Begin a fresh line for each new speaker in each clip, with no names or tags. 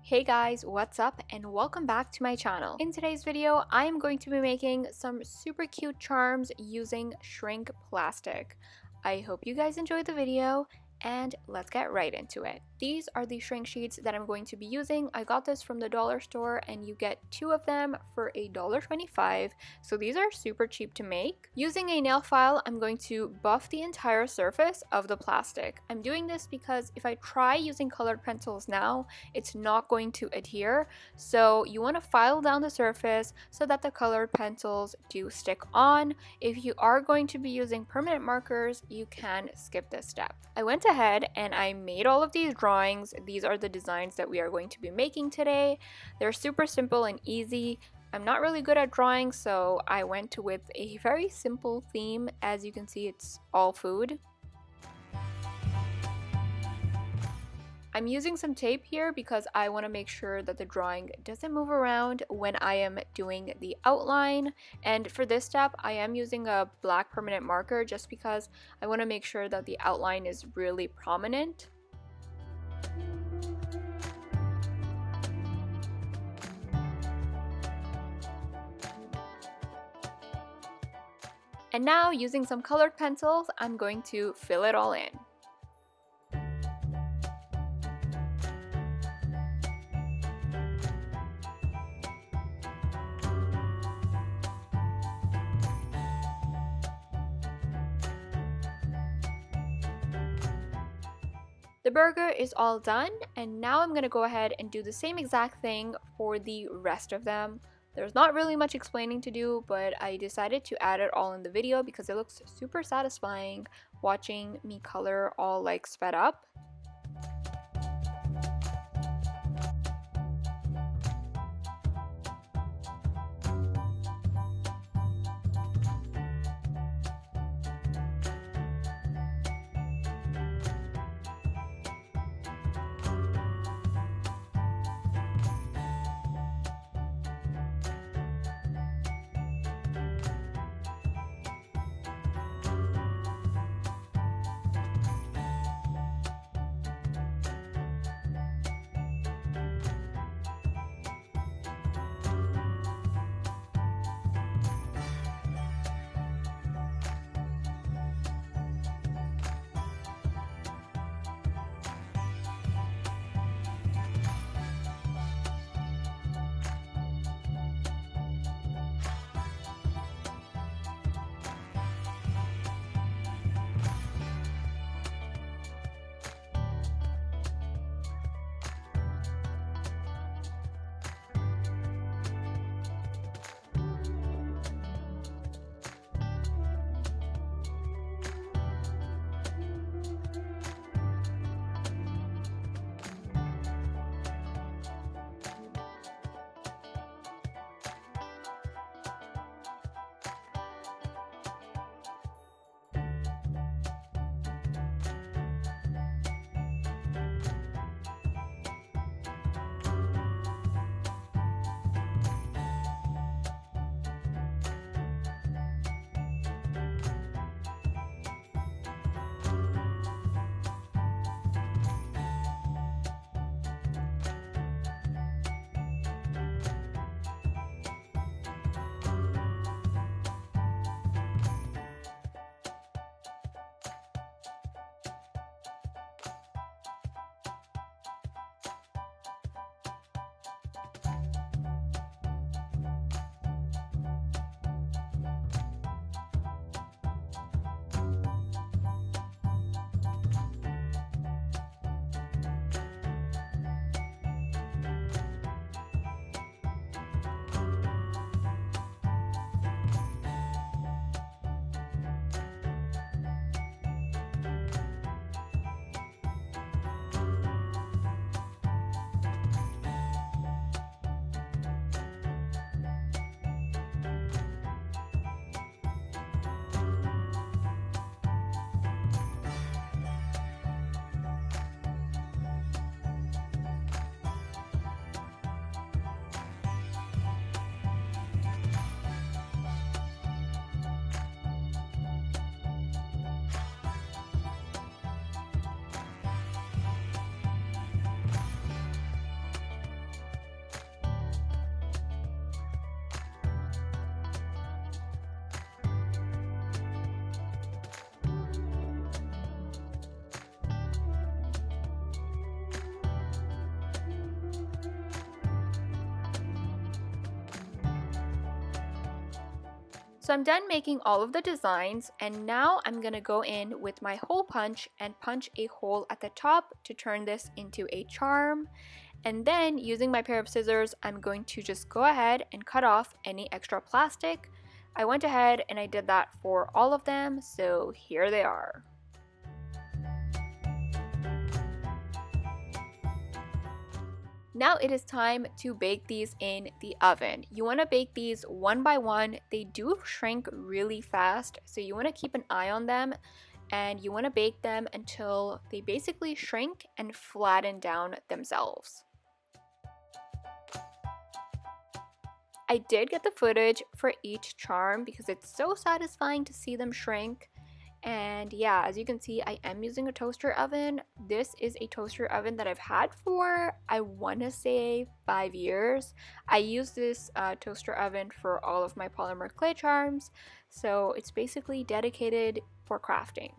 Hey guys, what's up and welcome back to my channel. In today's video, I am going to be making some super cute charms using shrink plastic. I hope you guys enjoyed the video and let's get right into it. These are the shrink sheets that I'm going to be using. I got this from the dollar store and you get 2 of them for $1.25. So these are super cheap to make. Using a nail file, I'm going to buff the entire surface of the plastic. I'm doing this because if I try using colored pencils now, it's not going to adhere. So you want to file down the surface so that the colored pencils do stick on. If you are going to be using permanent markers, you can skip this step. I went ahead and I made all of these drawings. These are the designs that we are going to be making today. They're super simple and easy. I'm not really good at drawing, so I went with a very simple theme. As you can see, it's all food. I'm using some tape here because I want to make sure that the drawing doesn't move around when I am doing the outline. And for this step, I am using a black permanent marker just because I want to make sure that the outline is really prominent. And now, using some colored pencils, I'm going to fill it all in. The burger is all done, and now I'm going to go ahead and do the same exact thing for the rest of them. There's not really much explaining to do, but I decided to add it all in the video because it looks super satisfying watching me color all like sped up. So I'm done making all of the designs, and now I'm gonna go in with my hole punch and punch a hole at the top to turn this into a charm. And then using my pair of scissors, I'm going to just go ahead and cut off any extra plastic. I went ahead and I did that for all of them, so here they are. Now it is time to bake these in the oven. You want to bake these one by one. They do shrink really fast, so you want to keep an eye on them, and you want to bake them until they basically shrink and flatten down themselves. I did get the footage for each charm because it's so satisfying to see them shrink. And yeah, as you can see, I am using a toaster oven. This is a toaster oven that I've had for, I want to say, 5 years. I use this toaster oven for all of my polymer clay charms, so it's basically dedicated for crafting.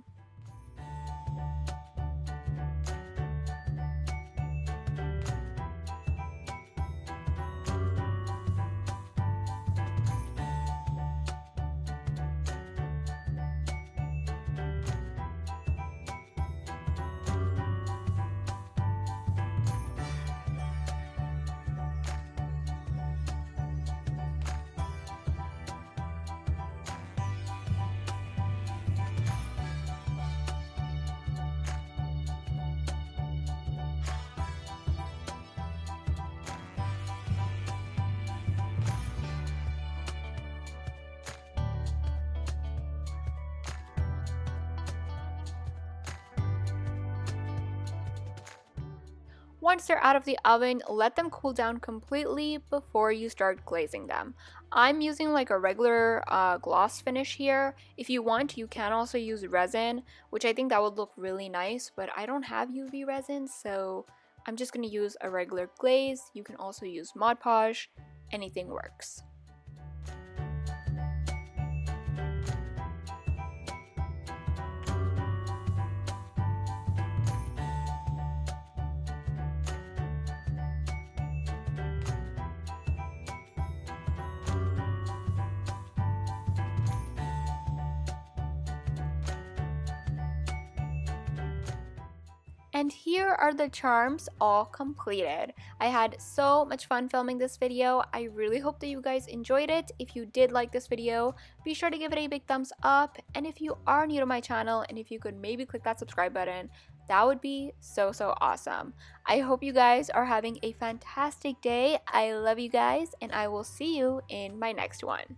Once they're out of the oven, let them cool down completely before you start glazing them. I'm using like a regular gloss finish here. If you want, you can also use resin, which I think that would look really nice, but I don't have UV resin, so I'm just going to use a regular glaze. You can also use Mod Podge. Anything works. And here are the charms all completed. I had so much fun filming this video. I really hope that you guys enjoyed it. If you did like this video, be sure to give it a big thumbs up. And if you are new to my channel, and if you could maybe click that subscribe button, that would be so awesome. I hope you guys are having a fantastic day. I love you guys, and I will see you in my next one.